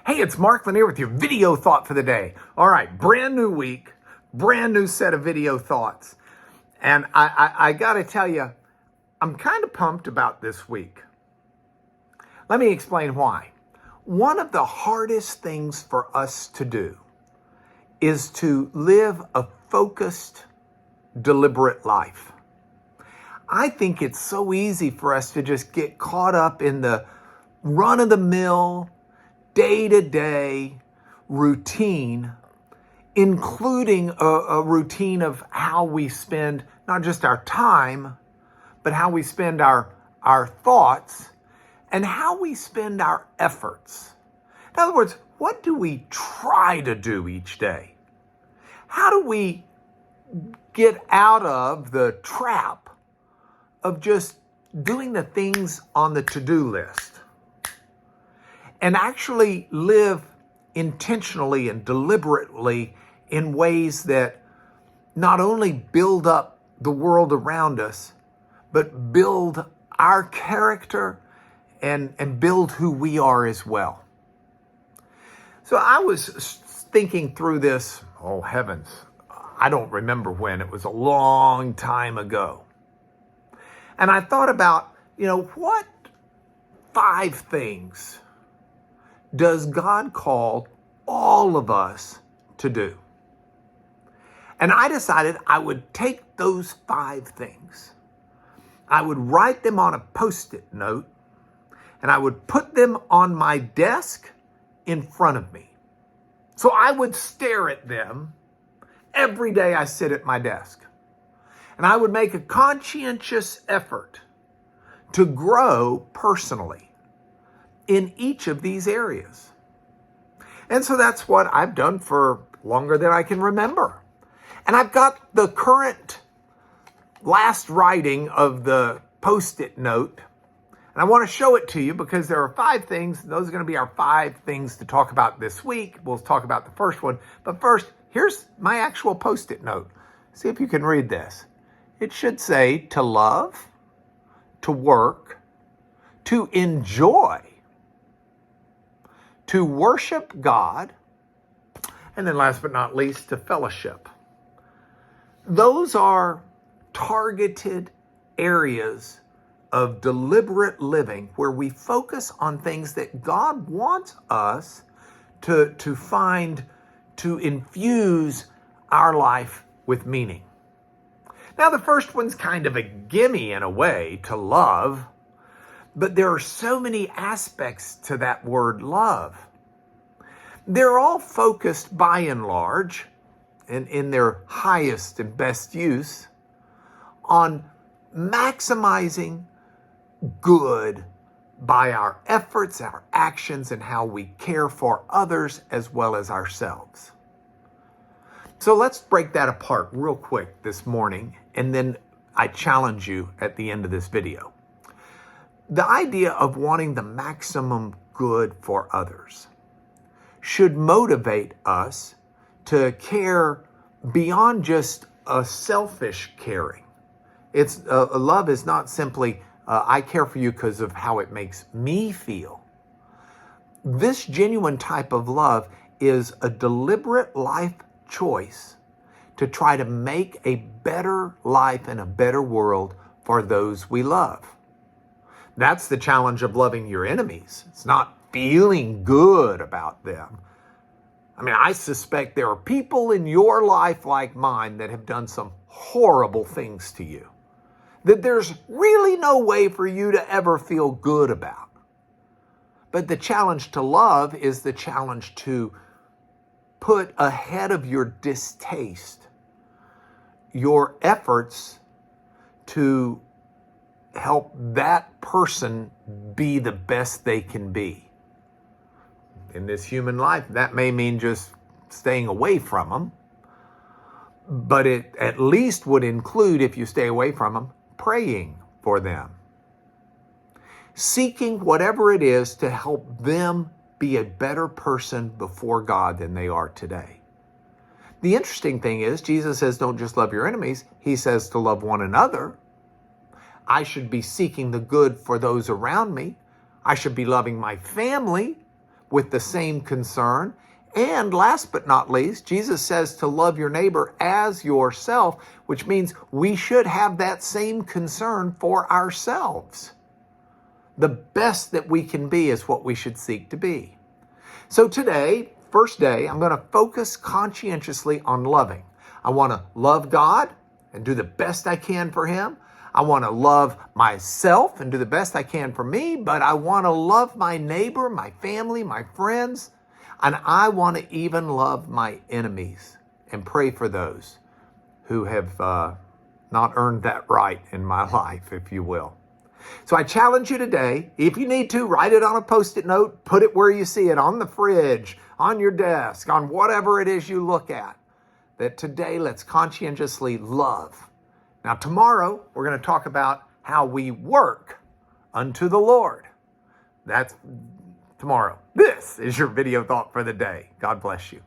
Hey, it's Mark Lanier with your video thought for the day. All right, brand new week, brand new set of video thoughts. And I got to tell you, I'm kind of pumped about this week. Let me explain why. One of the hardest things for us to do is to live a focused, deliberate life. I think it's so easy for us to just get caught up in the run-of-the-mill, day-to-day routine, including a routine of how we spend not just our time, but how we spend our thoughts and how we spend our efforts. In other words, what do we try to do each day? How do we get out of the trap of just doing the things on the to-do list and actually live intentionally and deliberately in ways that not only build up the world around us, but build our character and build who we are as well. So I was thinking through this, oh heavens, I don't remember when, it was a long time ago. And I thought about, what 5 things does God call all of us to do? And I decided I would take those 5 things. I would write them on a Post-it note, and I would put them on my desk in front of me. So I would stare at them every day I sit at my desk. And I would make a conscientious effort to grow personally in each of these areas. And so that's what I've done for longer than I can remember. And I've got the current last writing of the Post-it note. And I want to show it to you because there are 5 things. Those are going to be our 5 things to talk about this week. We'll talk about the first one. But first, here's my actual Post-it note. See if you can read this. It should say to love, to work, to enjoy, to worship God, and then last but not least, to fellowship. Those are targeted areas of deliberate living where we focus on things that God wants us to find, to infuse our life with meaning. Now, the first one's kind of a gimme in a way, to love. But there are so many aspects to that word love. They're all focused by and large, and in their highest and best use, on maximizing good by our efforts, our actions, and how we care for others as well as ourselves. So let's break that apart real quick this morning, and then I challenge you at the end of this video. The idea of wanting the maximum good for others should motivate us to care beyond just a selfish caring. It's love is not simply, I care for you because of how it makes me feel. This genuine type of love is a deliberate life choice to try to make a better life and a better world for those we love. That's the challenge of loving your enemies. It's not feeling good about them. I mean, I suspect there are people in your life like mine that have done some horrible things to you that there's really no way for you to ever feel good about. But the challenge to love is the challenge to put ahead of your distaste your efforts to help that person be the best they can be. In this human life, that may mean just staying away from them, but it at least would include, if you stay away from them, praying for them. Seeking whatever it is to help them be a better person before God than they are today. The interesting thing is, Jesus says don't just love your enemies, he says to love one another. I should be seeking the good for those around me. I should be loving my family with the same concern. And last but not least, Jesus says to love your neighbor as yourself, which means we should have that same concern for ourselves. The best that we can be is what we should seek to be. So today, first day, I'm going to focus conscientiously on loving. I want to love God and do the best I can for Him. I want to love myself and do the best I can for me, but I want to love my neighbor, my family, my friends, and I want to even love my enemies and pray for those who have not earned that right in my life, if you will. So I challenge you today, if you need to, write it on a Post-it note, put it where you see it, on the fridge, on your desk, on whatever it is you look at, that today let's conscientiously love. Now tomorrow, we're going to talk about how we work unto the Lord. That's tomorrow. This is your video thought for the day. God bless you.